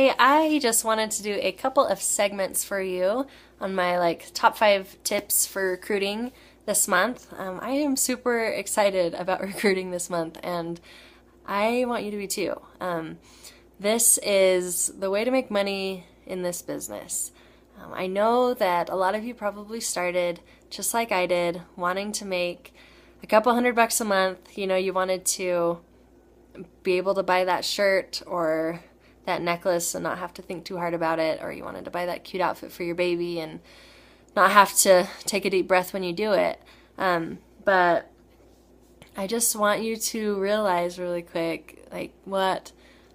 Today I just wanted to do a couple of segments for you on my top 5 tips for recruiting this month. I am super excited about recruiting this month, and I want you to be too. This is the way to make money in this business. I know that a lot of you probably started just like I did, wanting to make a couple $100 a month. You know, you wanted to be able to buy that shirt or that necklace and not have to think too hard about it, or you wanted to buy that cute outfit for your baby and not have to take a deep breath when you do it. But I just want you to realize really quick, what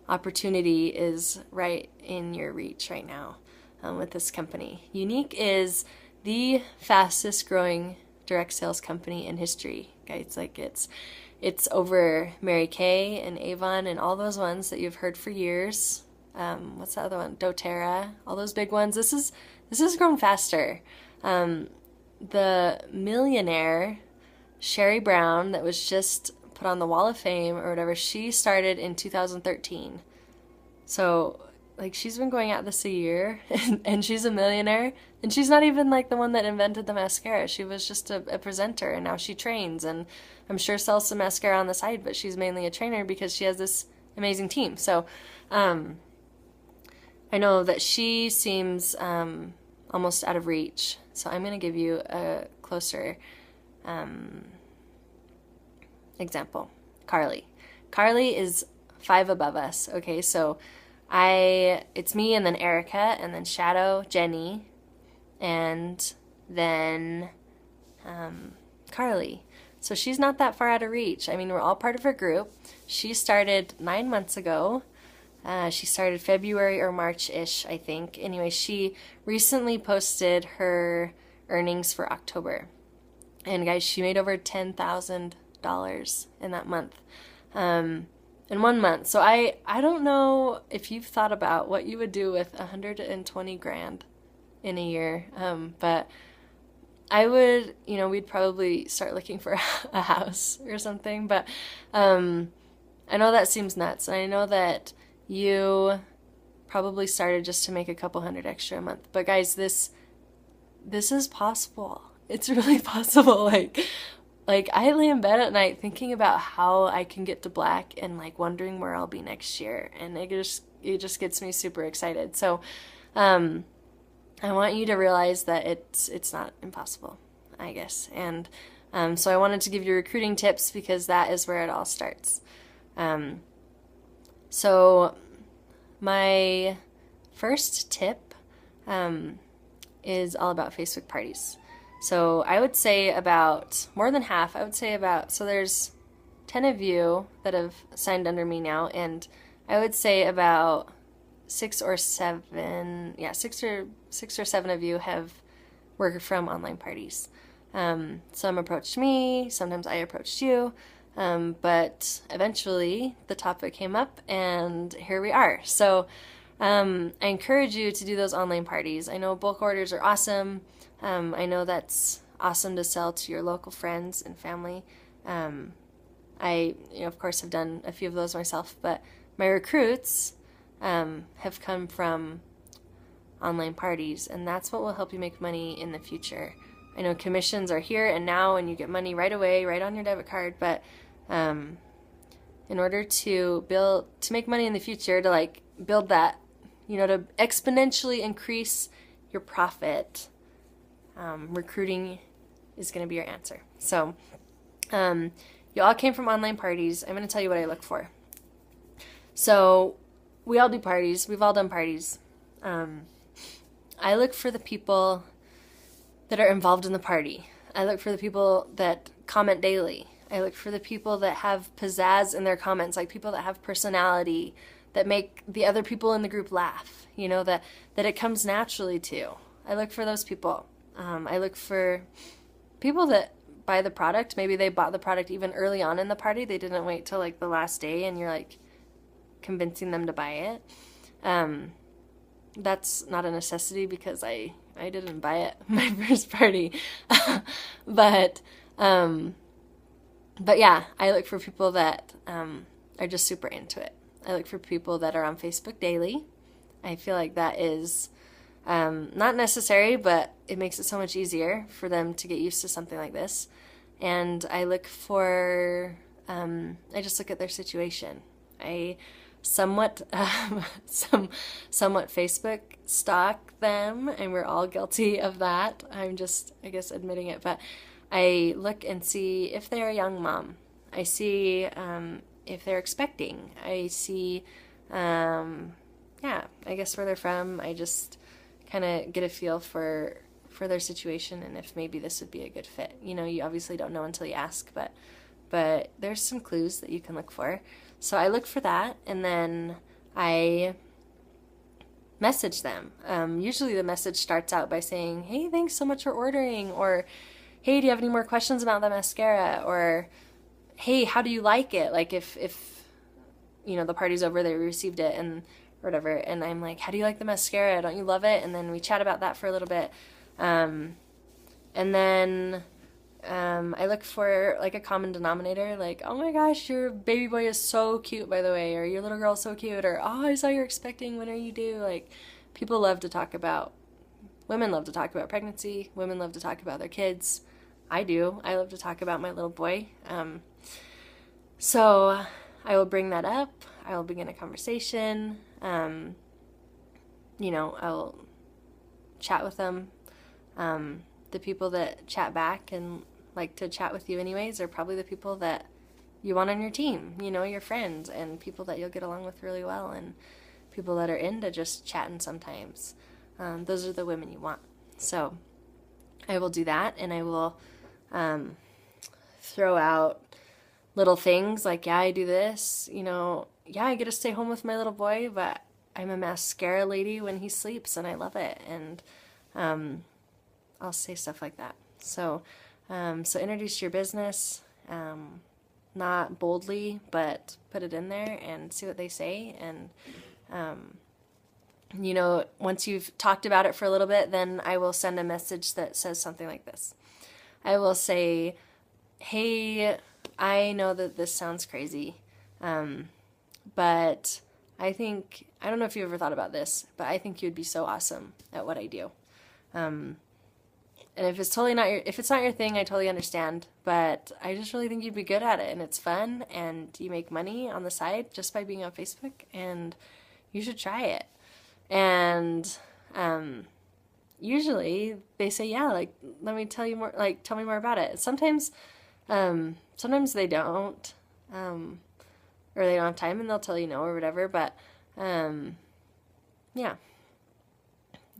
opportunity is right in your reach right now with this company. Younique is the fastest growing direct sales company in history, guys. It's over Mary Kay and Avon and all those ones that you've heard for years. What's the other one? doTERRA, all those big ones. This has grown faster. The millionaire Sherry Brown that was just put on the Wall of Fame or whatever, she started in 2013. So she's been going at this a year and she's a millionaire, and she's not even the one that invented the mascara. She was just a presenter, and now she trains, and I'm sure sells some mascara on the side, but she's mainly a trainer because she has this amazing team. So I know that she seems almost out of reach, so I'm going to give you a closer example. Carly is 5 above us. Okay, so it's me, and then Erica, and then Shadow, Jenny, and then Carly. So she's not that far out of reach. I mean, we're all part of her group. She started 9 months ago. She started February or March-ish, I think. Anyway, she recently posted her earnings for October. And guys, she made over $10,000 in that month. In 1 month. So I don't know if you've thought about what you would do with 120 grand in a year. But I would, we'd probably start looking for a house or something. But I know that seems nuts. And I know that you probably started just to make a couple hundred extra a month. But guys, this is possible. It's really possible. I lay in bed at night thinking about how I can get to black and wondering where I'll be next year, and it just gets me super excited. So I want you to realize that it's not impossible, I guess. And so I wanted to give you recruiting tips because that is where it all starts. So my first tip is all about Facebook parties. So I would say about more than half, so there's 10 of you that have signed under me now, and I would say about 6 or 7 of you have worked from online parties. Some approached me, sometimes I approached you, but eventually the topic came up and here we are. So I encourage you to do those online parties. I know bulk orders are awesome. I know that's awesome to sell to your local friends and family. I, of course, have done a few of those myself, but my recruits have come from online parties, and that's what will help you make money in the future. I know commissions are here and now, and you get money right away, right on your debit card, but in order to make money in the future, to build that, to exponentially increase your profit, recruiting is going to be your answer. So you all came from online parties. I'm going to tell you what I look for. So we all do parties. We've all done parties. I look for the people that are involved in the party. I look for the people that comment daily. I look for the people that have pizzazz in their comments, people that have personality, that make the other people in the group laugh, that it comes naturally to. I look for those people. I look for people that buy the product. Maybe they bought the product even early on in the party. They didn't wait till the last day and you're convincing them to buy it. That's not a necessity because I didn't buy it my first party. But yeah, I look for people that are just super into it. I look for people that are on Facebook daily. I feel like that is not necessary, but it makes it so much easier for them to get used to something like this. And I look for, I just look at their situation. I somewhat, somewhat Facebook stalk them, and we're all guilty of that. I'm just, I guess, admitting it. But I look and see if they're a young mom. I see if they're expecting. I see, yeah, I guess where they're from. I just kind of get a feel for their situation and if maybe this would be a good fit. You know, you obviously don't know until you ask, but there's some clues that you can look for. So I look for that, and then I message them. Usually the message starts out by saying, "Hey, thanks so much for ordering," or "Hey, do you have any more questions about the mascara?" or "Hey, how do you like it?" Like if you know, the party's over, they received it and whatever, and I'm like, "How do you like the mascara? Don't you love it?" And then we chat about that for a little bit. And then I look for like a common denominator, like, "Oh my gosh, your baby boy is so cute, by the way," or "Your little girl's so cute," or "Oh, I saw you're expecting, when are you due?" Like, people love to talk about, women love to talk about pregnancy, women love to talk about their kids. I do. I love to talk about my little boy. So I will bring that up. I will begin a conversation. You know, I'll chat with them. The people that chat back and like to chat with you anyways are probably the people that you want on your team, you know, your friends, and people that you'll get along with really well, and people that are into just chatting sometimes. Those are the women you want. So I will do that, and I will throw out little things like, "Yeah, I do this, you know, yeah, I get to stay home with my little boy, but I'm a mascara lady when he sleeps and I love it." And I'll say stuff like that. So introduce your business, not boldly, but put it in there and see what they say. And, you know, once you've talked about it for a little bit, then I will send a message that says something like this. I will say, "Hey, I know that this sounds crazy, but I don't know if you ever thought about this, but I think you'd be so awesome at what I do. And if it's not your thing, I totally understand, but I just really think you'd be good at it, and it's fun, and you make money on the side just by being on Facebook, and you should try it." And usually they say, "Yeah, like, let me tell you more, like, tell me more about it." Sometimes they don't, or they don't have time, and they'll tell you no or whatever, but yeah.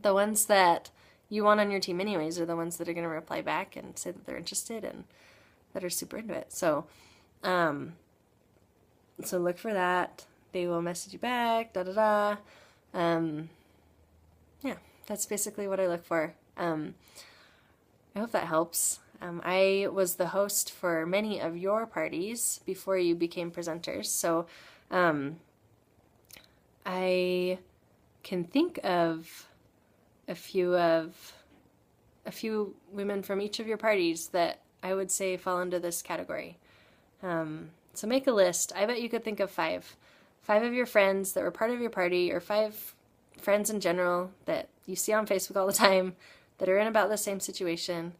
The ones that you want on your team anyways are the ones that are going to reply back and say that they're interested and that are super into it. So look for that. They will message you back, yeah, that's basically what I look for. I hope that helps. I was the host for many of your parties before you became presenters, so I can think of a few women from each of your parties that I would say fall into this category. So make a list. I bet you could think of five of your friends that were part of your party, or 5 friends in general that you see on Facebook all the time that are in about the same situation.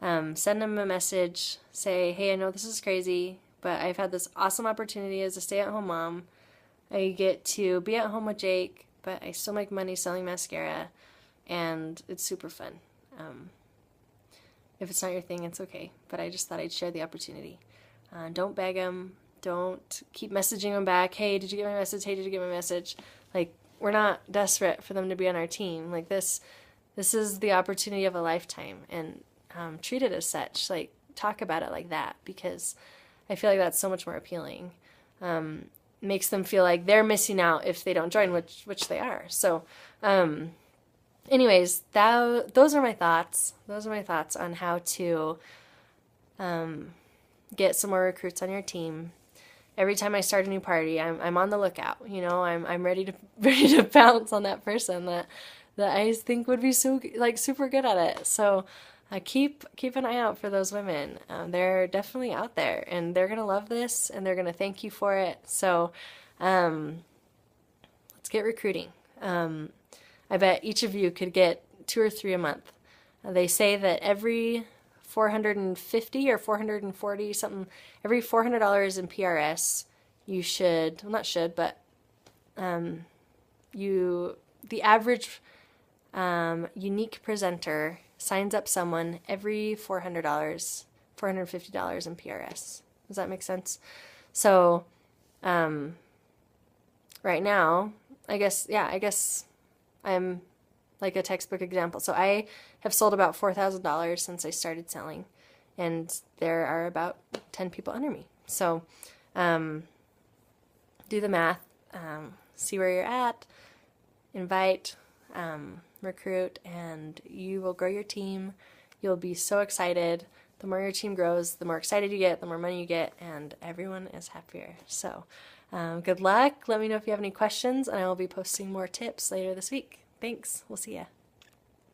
Send them a message. Say, "Hey, I know this is crazy, but I've had this awesome opportunity as a stay-at-home mom. I get to be at home with Jake, but I still make money selling mascara, and it's super fun. If it's not your thing, it's okay, but I just thought I'd share the opportunity." Don't beg them. Don't keep messaging them back. "Hey, did you get my message? Hey, did you get my message?" Like, we're not desperate for them to be on our team. Like, this is the opportunity of a lifetime, and treat it as such. Like, talk about it like that, because I feel like that's so much more appealing. Makes them feel like they're missing out if they don't join, which they are. So, anyways, those are my thoughts. Those are my thoughts on how to get some more recruits on your team. Every time I start a new party, I'm on the lookout. You know, I'm ready to pounce on that person that I think would be so, like, super good at it. So keep an eye out for those women. They're definitely out there, and they're gonna love this, and they're gonna thank you for it. So let's get recruiting. I bet each of you could get 2 or 3 a month. They say that every 450 or 440 something, every $400 in PRS, you should, well, not should, but the average unique presenter signs up someone every $400, $450 in PRS. Does that make sense? So, right now, I guess I'm like a textbook example. So I have sold about $4,000 since I started selling, and there are about 10 people under me. So, do the math, see where you're at, invite, recruit, and you will grow your team. You'll be so excited. The more your team grows, the more excited you get, the more money you get, and everyone is happier. So, good luck. Let me know if you have any questions, and I will be posting more tips later this week. Thanks. We'll see ya.